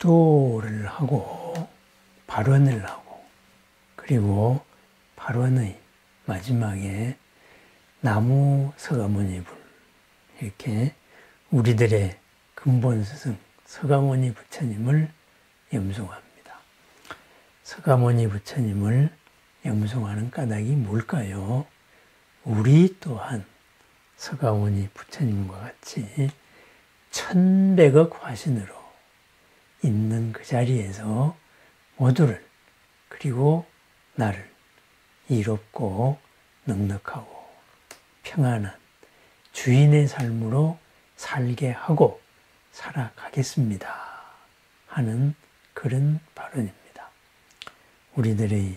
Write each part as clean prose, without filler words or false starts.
기도를 하고 발언을 하고 그리고 발언의 마지막에 나무 서가모니 불 이렇게 우리들의 근본 스승 서가모니 부처님을 염송합니다. 서가모니 부처님을 염송하는 까닭이 뭘까요? 우리 또한 서가모니 부처님과 같이 1100억 화신으로 있는 그 자리에서 모두를 그리고 나를 이롭고 넉넉하고 평안한 주인의 삶으로 살게 하고 살아가겠습니다 하는 그런 발언입니다. 우리들의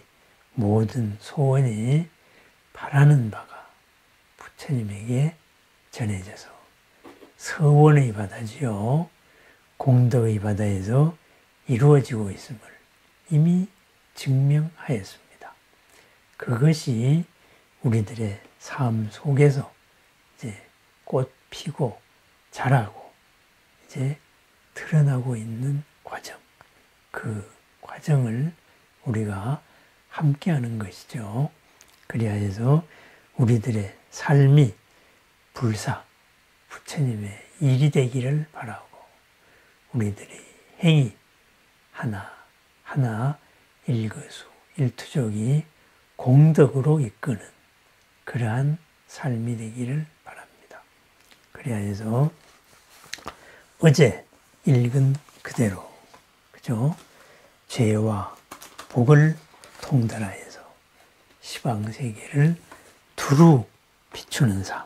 모든 소원이 바라는 바가 부처님에게 전해져서 서원의 바다지요 공덕의 바다에서 이루어지고 있음을 이미 증명하였습니다. 그것이 우리들의 삶 속에서 이제 꽃 피고 자라고 이제 드러나고 있는 과정, 그 과정을 우리가 함께하는 것이죠. 그리하여서 우리들의 삶이 불사 부처님의 일이 되기를 바라고 우리들의 행위 하나하나 일거수 일투족이 공덕으로 이끄는 그러한 삶이 되기를 바랍니다. 그리하여서 어제 읽은 그대로 그죠? 죄와 복을 통달하여서 시방세계를 두루 비추는 삶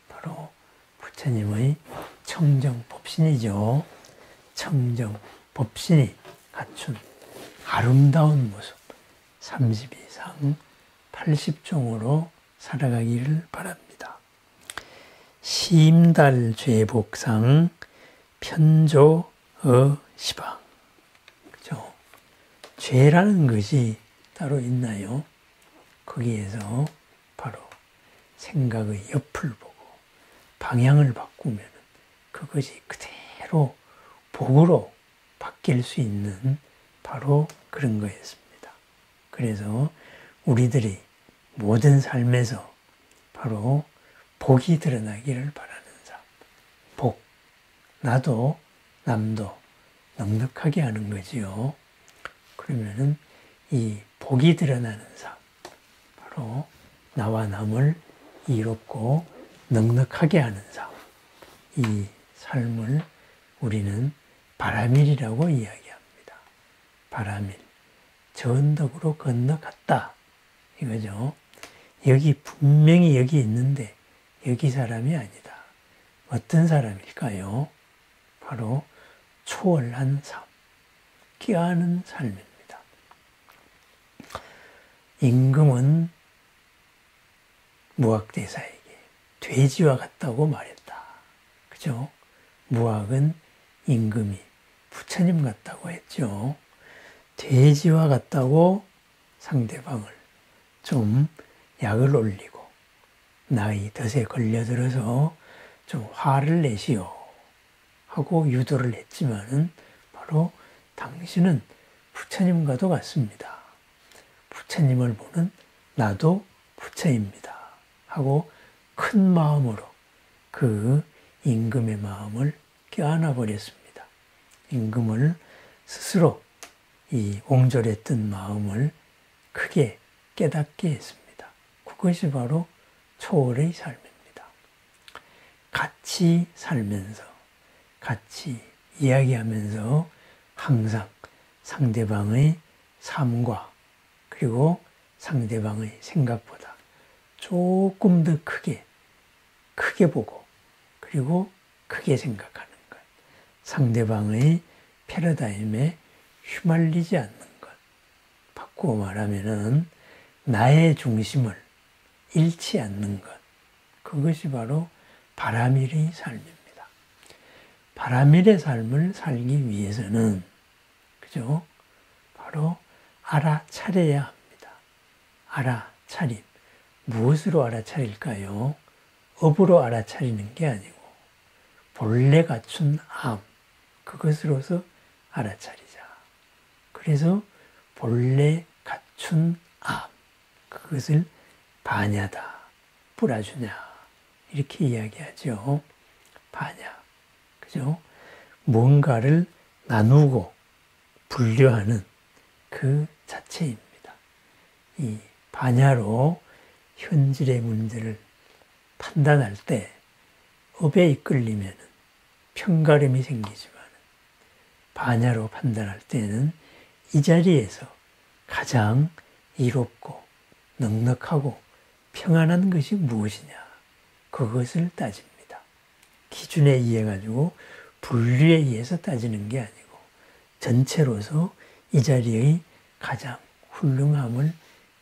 바로 부처님의 청정법신이죠. 청정법신이 갖춘 아름다운 모습 32상 80종으로 살아가기를 바랍니다. 시임달죄복상 편조어 시방 그죠? 죄라는 것이 따로 있나요? 거기에서 바로 생각의 옆을 보고 방향을 바꾸면 그것이 그대로 복으로 바뀔 수 있는 바로 그런 거였습니다. 그래서 우리들이 모든 삶에서 바로 복이 드러나기를 바라는 삶. 복, 나도 남도 넉넉하게 하는 거지요. 그러면은 이 복이 드러나는 삶, 바로 나와 남을 이롭고 넉넉하게 하는 삶. 이 삶을 우리는 바라밀이라고 이야기합니다. 바라밀, 전덕으로 건너갔다 이거죠. 여기 분명히 여기 있는데 여기 사람이 아니다. 어떤 사람일까요? 바로 초월한 삶, 껴안은 삶입니다. 임금은 무학대사에게 돼지와 같다고 말했다. 그죠? 무학은 임금이 부처님 같다고 했죠. 돼지와 같다고 상대방을 좀 약을 올리고 나의 덫에 걸려들어서 좀 화를 내시오 하고 유도를 했지만은 바로 당신은 부처님과도 같습니다. 부처님을 보는 나도 부처입니다 하고 큰 마음으로 그 임금의 마음을 껴안아 버렸습니다. 임금을 스스로 이 옹졸했던 마음을 크게 깨닫게 했습니다. 그것이 바로 초월의 삶입니다. 같이 살면서 같이 이야기하면서 항상 상대방의 삶과 그리고 상대방의 생각보다 조금 더 크게 보고 그리고 크게 생각하는 것. 상대방의 패러다임에 휘말리지 않는 것. 바꾸어 말하면은 나의 중심을 잃지 않는 것. 그것이 바로 바라밀의 삶입니다. 바라밀의 삶을 살기 위해서는 그죠? 바로 알아차려야 합니다. 알아차림. 무엇으로 알아차릴까요? 업으로 알아차리는 게 아니고 본래 갖춘 암, 그것으로서 알아차리자. 그래서 본래 갖춘 암, 그것을 반야다, 뿌라주냐, 이렇게 이야기하죠. 반야, 그죠? 뭔가를 나누고 분류하는 그 자체입니다. 이 반야로 현질의 문제를 판단할 때 업에 이끌리면 편가름이 생기지만 반야로 판단할 때는 이 자리에서 가장 이롭고 넉넉하고 평안한 것이 무엇이냐, 그것을 따집니다. 기준에 의해 가지고 분류에 의해서 따지는 게 아니고 전체로서 이 자리의 가장 훌륭함을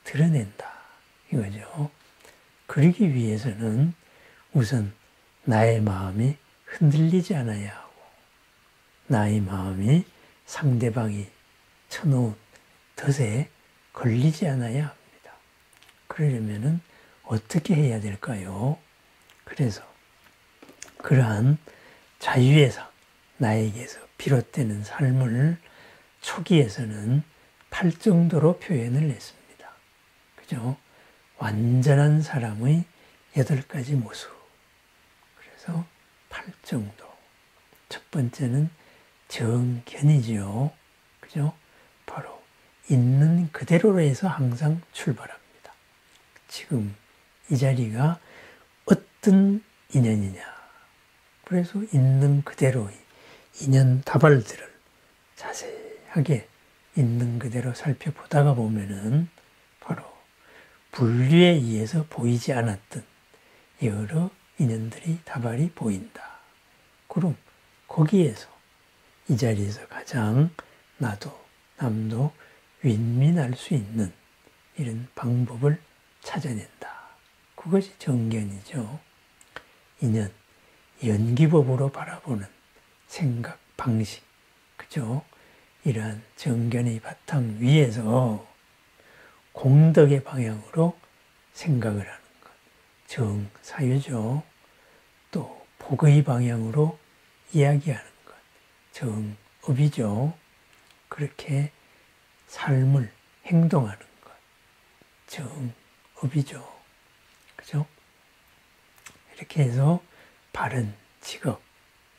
드러낸다, 이거죠. 그러기 위해서는 우선 나의 마음이 흔들리지 않아야 하고, 나의 마음이 상대방이 쳐놓은 덫에 걸리지 않아야 합니다. 그러려면 어떻게 해야 될까요? 그래서 그러한 자유의 상, 나에게서 비롯되는 삶을 초기에서는 8정도로 표현을 했습니다. 그죠? 완전한 사람의 8가지 모습. 그래서 8정도. 첫 번째는 정견이지요. 그죠? 바로 있는 그대로로 해서 항상 출발합니다. 지금 이 자리가 어떤 인연이냐. 그래서 있는 그대로의 인연 다발들을 자세하게 있는 그대로 살펴보다가 보면은 바로 분류에 의해서 보이지 않았던 여러 인연들이 다발이 보인다. 그럼 거기에서 이 자리에서 가장 나도 남도 윈윈할 수 있는 이런 방법을 찾아낸다. 그것이 정견이죠. 인연, 연기법으로 바라보는 생각, 방식, 그죠? 이러한 정견의 바탕 위에서 공덕의 방향으로 생각을 하는 것, 정사유죠. 또 복의 방향으로 이야기하는 것, 정업이죠. 그렇게 삶을 행동하는 것, 정업이죠. 그죠? 이렇게 해서 바른 직업,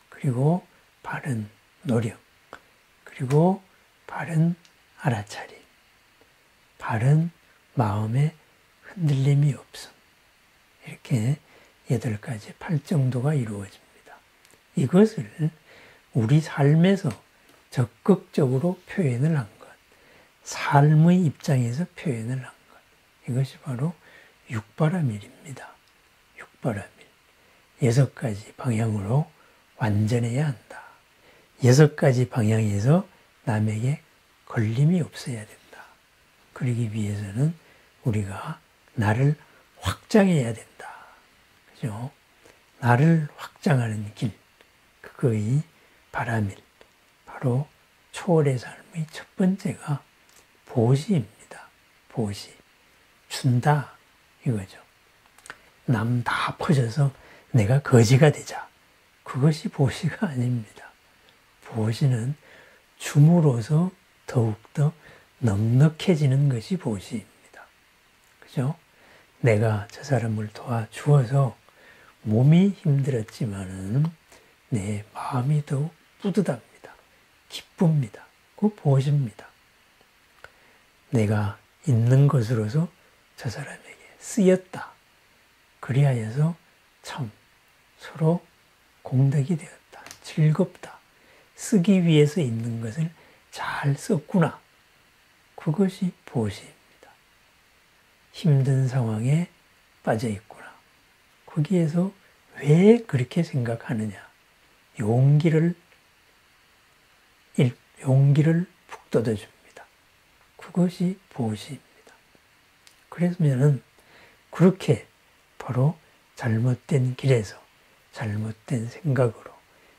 그리고 바른 노력, 그리고 바른 알아차림, 바른 마음의 흔들림이 없음, 이렇게 8가지 8정도가 이루어집니다. 이것을 우리 삶에서 적극적으로 표현을 한 것, 삶의 입장에서 표현을 한 것, 이것이 바로 육바라밀입니다. 육바라밀. 6가지 방향으로 완전해야 한다. 6가지 방향에서 남에게 걸림이 없어야 된다. 그러기 위해서는 우리가 나를 확장해야 된다. 그죠? 나를 확장하는 길, 그거의 바라밀, 바로 초월의 삶의 첫 번째가 보시입니다. 보시. 준다, 이거죠. 남 다 퍼져서 내가 거지가 되자. 그것이 보시가 아닙니다. 보시는 줌으로써 더욱더 넉넉해지는 것이 보시입니다. 그죠? 내가 저 사람을 도와주어서 몸이 힘들었지만은 내 마음이 더욱 뿌듯합니다. 기쁩니다. 그 보시입니다. 내가 있는 것으로서 저 사람에게 쓰였다. 그리하여서 참 서로 공덕이 되었다. 즐겁다. 쓰기 위해서 있는 것을 잘 썼구나. 그것이 보시입니다. 힘든 상황에 빠져 있구나. 거기에서 왜 그렇게 생각하느냐. 용기를 북돋아 줍니다. 그것이 보시입니다. 그러면은 그렇게 바로 잘못된 길에서 잘못된 생각으로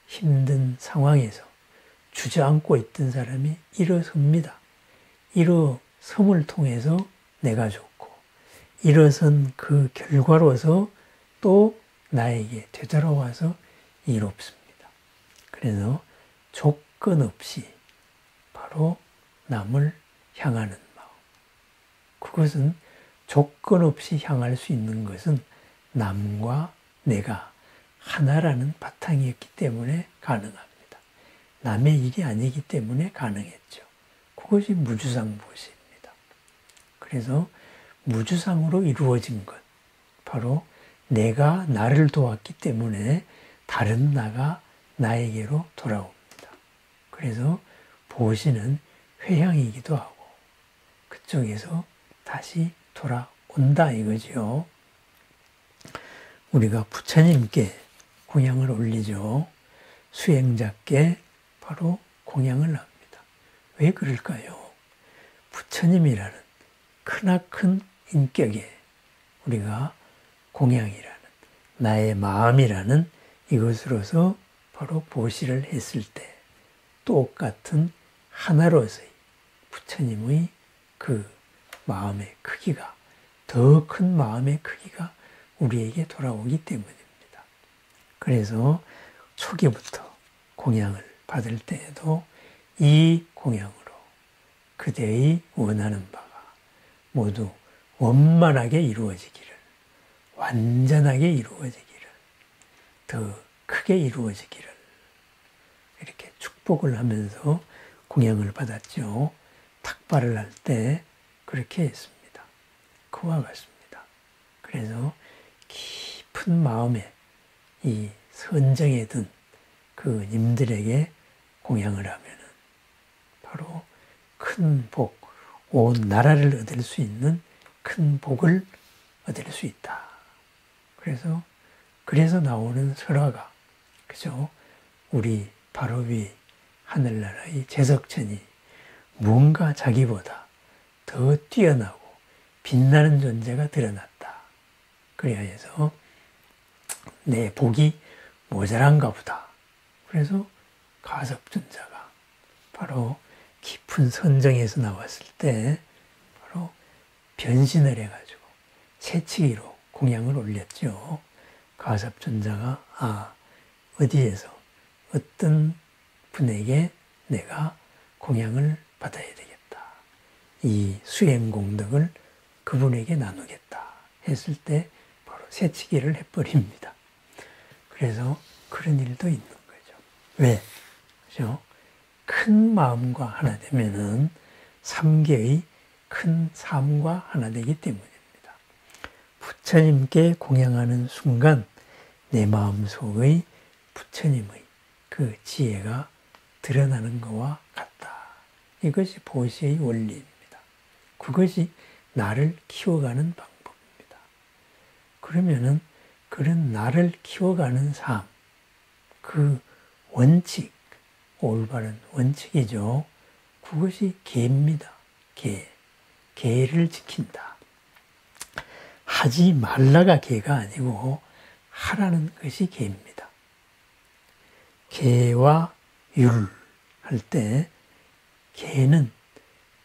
힘든 상황에서 주저앉고 있던 사람이 일어섭니다. 일어섬을 통해서 내가 좋고 일어선 그 결과로서 또 나에게 되돌아와서 이롭습니다. 그래서 조건 없이 바로 남을 향하는 마음. 그것은 조건 없이 향할 수 있는 것은 남과 내가 하나라는 바탕이었기 때문에 가능합니다. 남의 일이 아니기 때문에 가능했죠. 그것이 무주상보시입니다. 그래서 무주상으로 이루어진 것, 바로 내가 나를 도왔기 때문에 다른 나가 나에게로 돌아옵니다. 그래서 보시는 회향이기도 하고 그쪽에서 다시 돌아온다 이거죠. 우리가 부처님께 공양을 올리죠. 수행자께 바로 공양을 합니다. 왜 그럴까요? 부처님이라는 크나큰 인격에 우리가 공양이라는 나의 마음이라는 이것으로서 바로 보시를 했을 때 똑같은 하나로서의 부처님의 그 마음의 크기가, 더 큰 마음의 크기가 우리에게 돌아오기 때문입니다. 그래서 초기부터 공양을 받을 때에도 이 공양으로 그대의 원하는 바가 모두 원만하게 이루어지기를, 완전하게 이루어지기를, 더 크게 이루어지기를 이렇게 축복을 하면서 공양을 받았죠. 탁발을 할 때 그렇게 했습니다. 그와 같습니다. 그래서 깊은 마음에 이 선정에 든 그 님들에게 공양을 하면은 바로 큰 복, 온 나라를 얻을 수 있는 큰 복을 얻을 수 있다. 그래서 나오는 설화가, 그죠? 우리 바로 위 하늘나라의 제석천이 무언가 자기보다 더 뛰어나고 빛나는 존재가 드러났다. 그래서 내 복이 모자란가 보다. 그래서 가섭존자가 바로 깊은 선정에서 나왔을 때 바로 변신을 해가지고 새치기로 공양을 올렸죠. 가섭존자가 어디에서 어떤 분에게 내가 공양을 받아야 되겠다. 이 수행공덕을 그분에게 나누겠다 했을 때 바로 새치기를 해버립니다. 그래서 그런 일도 있는 거죠. 왜? 그죠? 큰 마음과 하나 되면은 삼계의 큰 삶과 하나 되기 때문입니다. 부처님께 공양하는 순간 내 마음속의 부처님의 그 지혜가 드러나는 것과 같다. 이것이 보시의 원리입니다. 그것이 나를 키워가는 방법입니다. 그러면은 그런 나를 키워가는 삶, 그 원칙, 올바른 원칙이죠. 그것이 계입니다. 계를 지킨다. 하지 말라가 계가 아니고 하라는 것이 계입니다. 계와 율 할 때 계는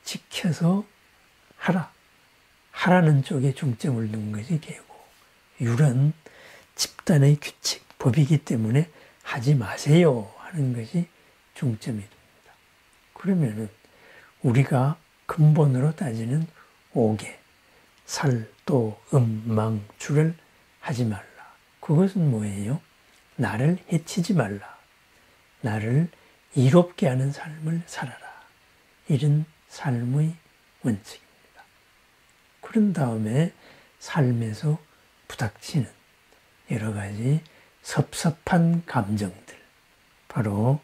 지켜서 하라는 쪽에 중점을 둔 것이 계고, 율은 집단의 규칙, 법이기 때문에 하지 마세요 하는 것이 중점이 됩니다. 그러면은 우리가 근본으로 따지는 5개, 살, 도, 망, 주를 하지 말라. 그것은 뭐예요? 나를 해치지 말라. 나를 이롭게 하는 삶을 살아라. 이런 삶의 원칙입니다. 그런 다음에 삶에서 부닥치는 여러 가지 섭섭한 감정들, 바로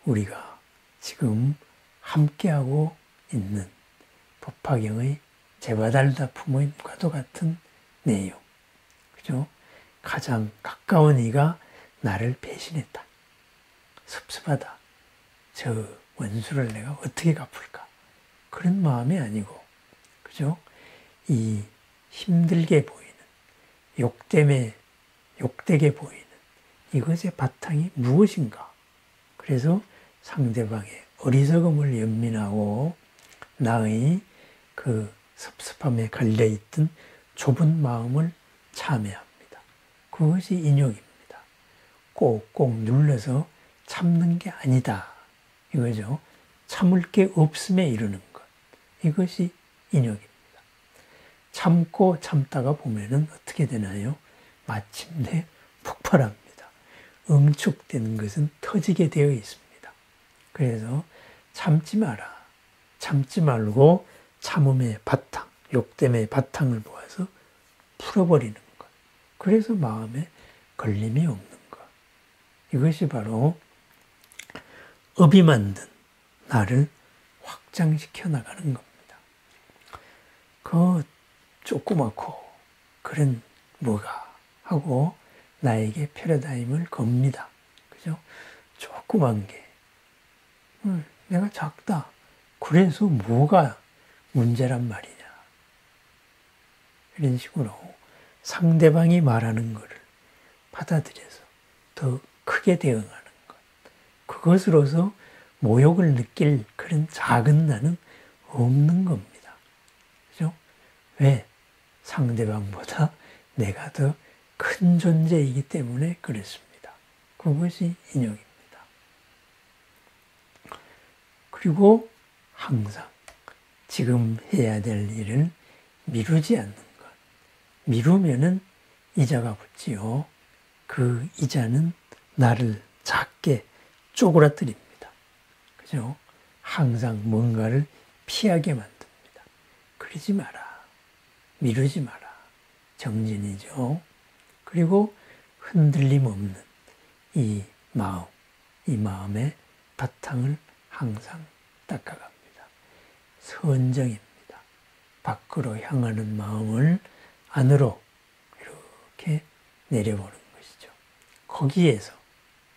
우리가 지금 함께하고 있는 법화경의 제바달다품과도 같은 내용, 그죠? 가장 가까운 이가 나를 배신했다. 섭섭하다. 저 원수를 내가 어떻게 갚을까? 그런 마음이 아니고, 그죠? 이 힘들게 보이는, 욕되게 보이는 이것의 바탕이 무엇인가? 그래서 상대방의 어리석음을 연민하고 나의 그 섭섭함에 갈려있던 좁은 마음을 참회합니다. 그것이 인욕입니다. 꼭꼭 눌러서 참는 게 아니다. 이거죠. 참을 게 없음에 이르는 것. 이것이 인욕입니다. 참고 참다가 보면은 어떻게 되나요? 마침내 폭발합니다. 응축된 것은 터지게 되어 있습니다. 그래서 참지 마라. 참지 말고 참음의 바탕, 욕됨의 바탕을 보아서 풀어버리는 것. 그래서 마음에 걸림이 없는 것. 이것이 바로 업이 만든 나를 확장시켜 나가는 겁니다. 그 조그맣고 그런 뭐가 하고 나에게 패러다임을 겁니다. 그죠? 조그만 게 내가 작다. 그래서 뭐가 문제란 말이냐. 이런 식으로 상대방이 말하는 것을 받아들여서 더 크게 대응하는 것. 그것으로서 모욕을 느낄 그런 작은 나는 없는 겁니다. 그죠? 왜? 상대방보다 내가 더 큰 존재이기 때문에 그렇습니다. 그것이 인욕입니다. 그리고 항상 지금 해야 될 일을 미루지 않는 것. 미루면은 이자가 붙지요. 그 이자는 나를 작게 쪼그라뜨립니다. 그죠? 항상 뭔가를 피하게 만듭니다. 그러지 마라. 미루지 마라. 정진이죠. 그리고 흔들림 없는 이 마음, 이 마음의 바탕을 항상 닦아갑니다. 선정입니다. 밖으로 향하는 마음을 안으로 이렇게 내려보는 것이죠. 거기에서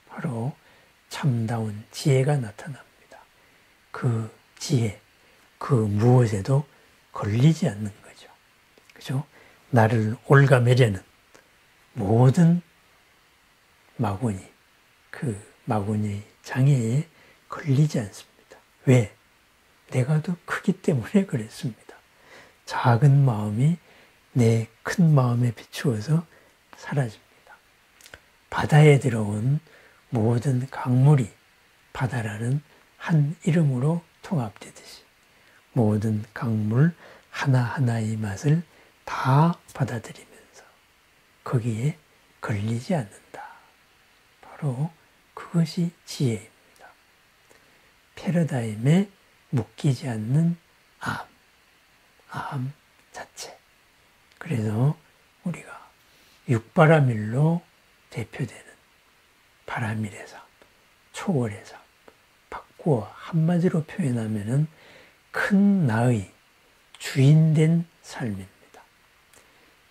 바로 참다운 지혜가 나타납니다. 그 지혜, 그 무엇에도 걸리지 않는 거죠. 그죠? 나를 올가매려는 모든 마구니, 그 마구니 장애에 걸리지 않습니다. 왜? 내가 더 크기 때문에 그랬습니다. 작은 마음이 내 큰 마음에 비추어서 사라집니다. 바다에 들어온 모든 강물이 바다라는 한 이름으로 통합되듯이 모든 강물 하나하나의 맛을 다 받아들이면서 거기에 걸리지 않는다. 바로 그것이 지혜입니다. 패러다임에 묶이지 않는 암 자체. 그래서 우리가 육바라밀로 대표되는 바라밀의 삶, 초월의 삶, 바꾸어 한마디로 표현하면은 큰 나의 주인된 삶입니다.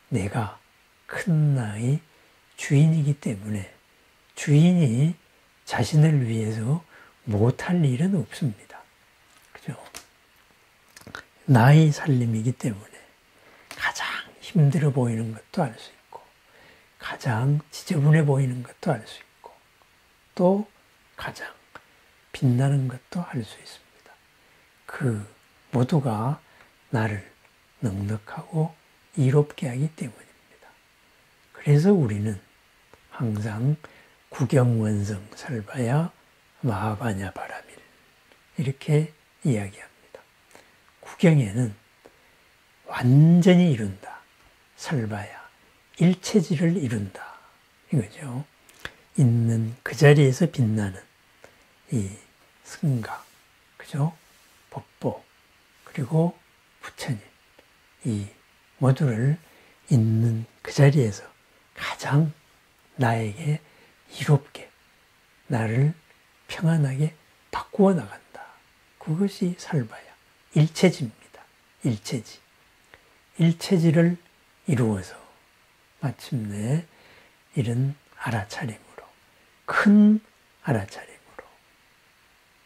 내가 큰 나의 주인이기 때문에 주인이 자신을 위해서 못할 일은 없습니다. 그죠? 나의 살림이기 때문에 가장 힘들어 보이는 것도 알 수 있고, 가장 지저분해 보이는 것도 알 수 있고, 또 가장 빛나는 것도 알 수 있습니다. 그 모두가 나를 넉넉하고 이롭게 하기 때문입니다. 그래서 우리는 항상 구경원성 살바야 마하바냐 바라밀 이렇게 이야기합니다. 구경에는 완전히 이룬다. 살바야 일체지를 이룬다. 이거죠. 있는 그 자리에서 빛나는 이 승각, 그죠? 법보, 그리고 부처님, 이 모두를 있는 그 자리에서 가장 나에게 이롭게, 나를 평안하게 바꾸어 나간다. 그것이 살바야. 일체지입니다. 일체지. 일체지를 이루어서 마침내 이런 알아차림으로, 큰 알아차림으로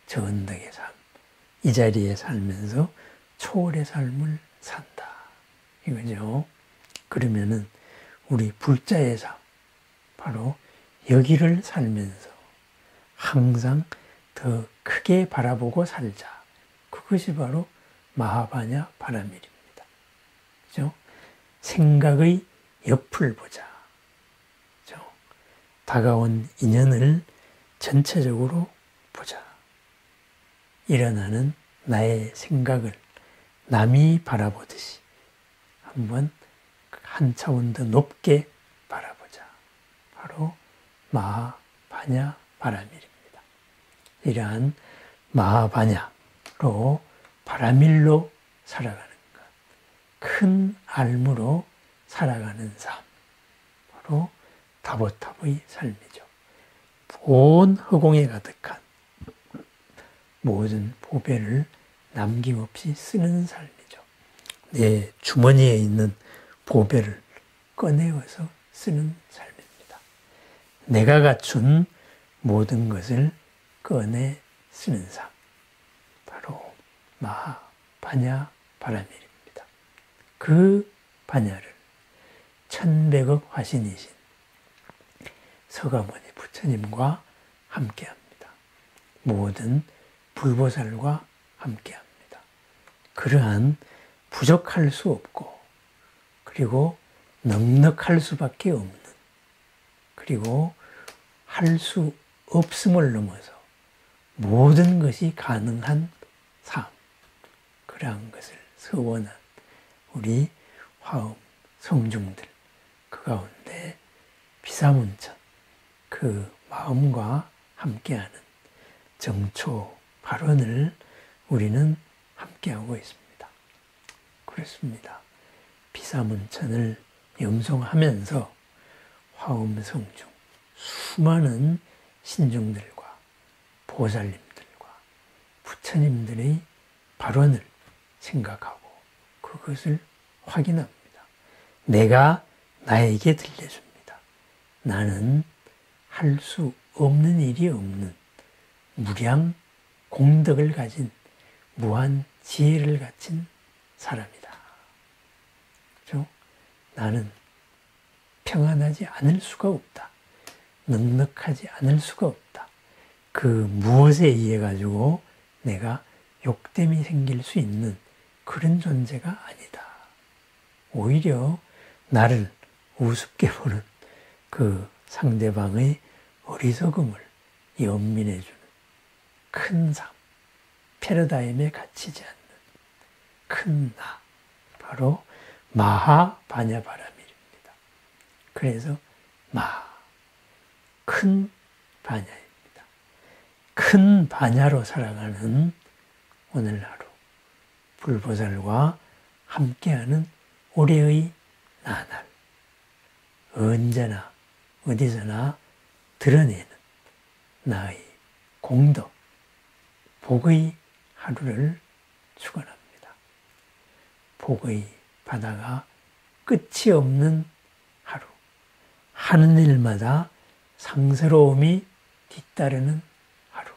저언덕의 삶, 이 자리에 살면서 초월의 삶을 산다. 이거죠. 그러면은 우리 불자의 삶, 바로 여기를 살면서 항상 더 크게 바라보고 살자. 그것이 바로 마하바냐 바라밀입니다. 그죠? 생각의 옆을 보자. 그죠? 다가온 인연을 전체적으로 보자. 일어나는 나의 생각을 남이 바라보듯이 한번 한 차원 더 높게 바라보자. 바로 마하바냐 바라밀입니다. 이러한 마하바냐로 바라밀로 살아가는 것, 큰 알무로 살아가는 삶, 바로 다보탑의 삶이죠. 온 허공에 가득한 모든 보배를 남김없이 쓰는 삶이죠. 내 주머니에 있는 보배를 꺼내어서 쓰는 삶입니다. 내가 갖춘 모든 것을 꺼내 쓰는 삶, 바로 마하바냐 바라밀입니다. 그 바냐를 1100억 화신이신 서가모니 부처님과 함께합니다. 모든 불보살과 함께합니다. 그러한 부족할 수 없고, 그리고 넉넉할 수밖에 없는, 그리고 할 수 없음을 넘어서 모든 것이 가능한 삶, 그러한 것을 서원한 우리 화엄 성중들, 그 가운데 비사문천, 그 마음과 함께하는 정초 발언을 우리는 함께하고 있습니다. 그렇습니다. 비사문천을 염송하면서 화엄성중 수많은 신중들과 보살님들과 부처님들의 발언을 생각하고 그것을 확인합니다. 내가 나에게 들려줍니다. 나는 할 수 없는 일이 없는 무량 공덕을 가진 무한 지혜를 갖춘 사람이다. 그렇죠? 나는 평안하지 않을 수가 없다. 넉넉하지 않을 수가 없다. 그 무엇에 의해 가지고 내가 욕됨이 생길 수 있는 그런 존재가 아니다. 오히려 나를 우습게 보는 그 상대방의 어리석음을 연민해주는 큰 삶, 패러다임에 갇히지 않는 큰 나, 바로 마하바냐바라밀입니다. 그래서 큰 바냐입니다. 큰 바냐로 살아가는 오늘 하루 불보살과 함께하는 올해의 나날, 언제나 어디서나 드러내는 나의 공덕, 복의 하루를 축원합니다. 복의 바다가 끝이 없는 하루, 하는 일마다 상스러움이 뒤따르는 하루.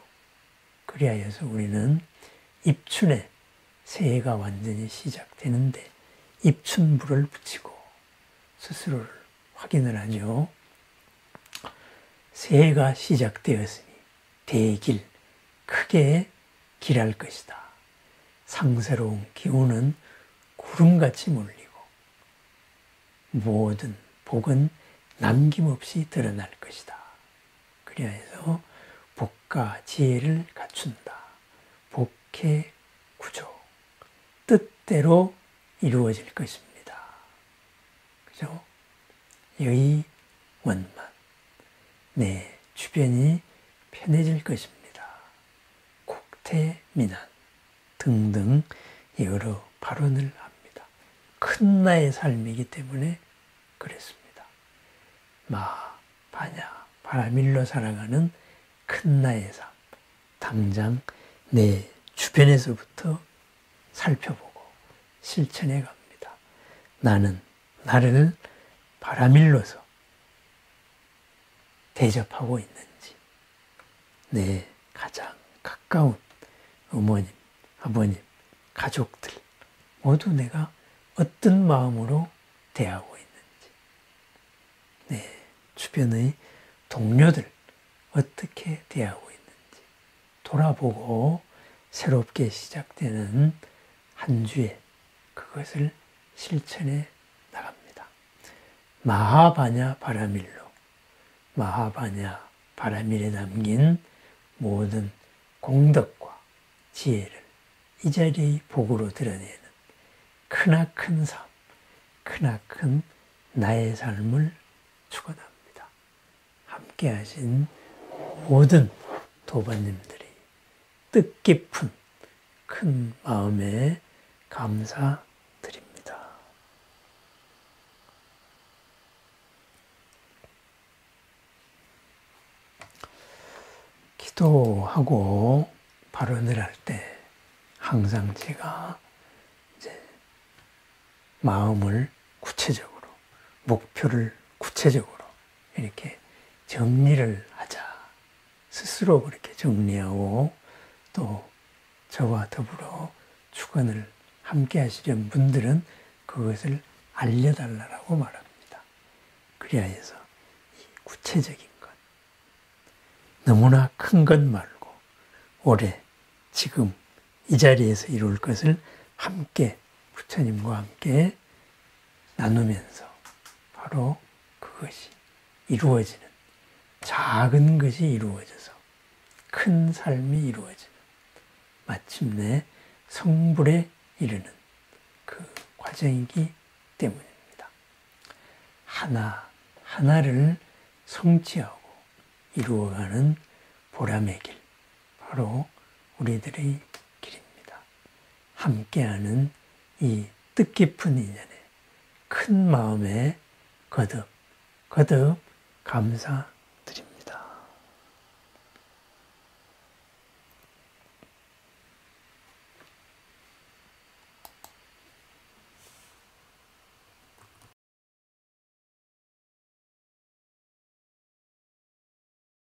그리하여서 우리는 입춘에 새해가 완전히 시작되는데 입춘불을 붙이고 스스로를 확인을 하죠. 새해가 시작되었으니 대길, 크게 길할 것이다. 상스러운 기운은 구름같이 몰리고 모든 복은 남김없이 드러날 것이다. 그리하여서 복과 지혜를 갖춘다. 복해 구조, 뜻대로 이루어질 것입니다. 그죠? 여의 원만, 내 주변이 편해질 것입니다. 국태민안 등등 여러 발언을 합니다. 큰 나의 삶이기 때문에 그랬습니다. 마하바냐 바라밀로 살아가는 큰 나의 삶, 당장 내 주변에서부터 살펴보고 실천해 갑니다. 나는 나를 바라밀로서 대접하고 있는지, 내 가장 가까운 어머님, 아버님, 가족들 모두 내가 어떤 마음으로 대하고 있는지, 내 주변의 동료들 어떻게 대하고 있는지 돌아보고 새롭게 시작되는 한 주에 그것을 실천해 나갑니다. 마하바냐 바라밀로, 마하바냐 바라밀에 담긴 모든 공덕과 지혜를 이 자리의 복으로 드러내는 크나큰 삶, 크나큰 나의 삶을 축원합니다. 함께 하신 모든 도반님들이 뜻깊은 큰 마음에 감사드립니다. 기도하고 발언을 할 때 항상 제가 이제 마음을 구체적으로, 목표를 구체적으로 이렇게 정리를 하자. 스스로 그렇게 정리하고 또 저와 더불어 축원을 함께 하시려는 분들은 그것을 알려달라고 말합니다. 그리하여서 이 구체적인 것, 너무나 큰 것 말고 올해 지금 이 자리에서 이룰 것을 함께 부처님과 함께 나누면서 바로 그것이 이루어지는, 작은 것이 이루어져서 큰 삶이 이루어지는, 마침내 성불에 이르는 그 과정이기 때문입니다. 하나하나를 성취하고 이루어가는 보람의 길, 바로 우리들의 길입니다. 함께하는 이 뜻깊은 인연에 큰 마음에 거듭 감사드립니다.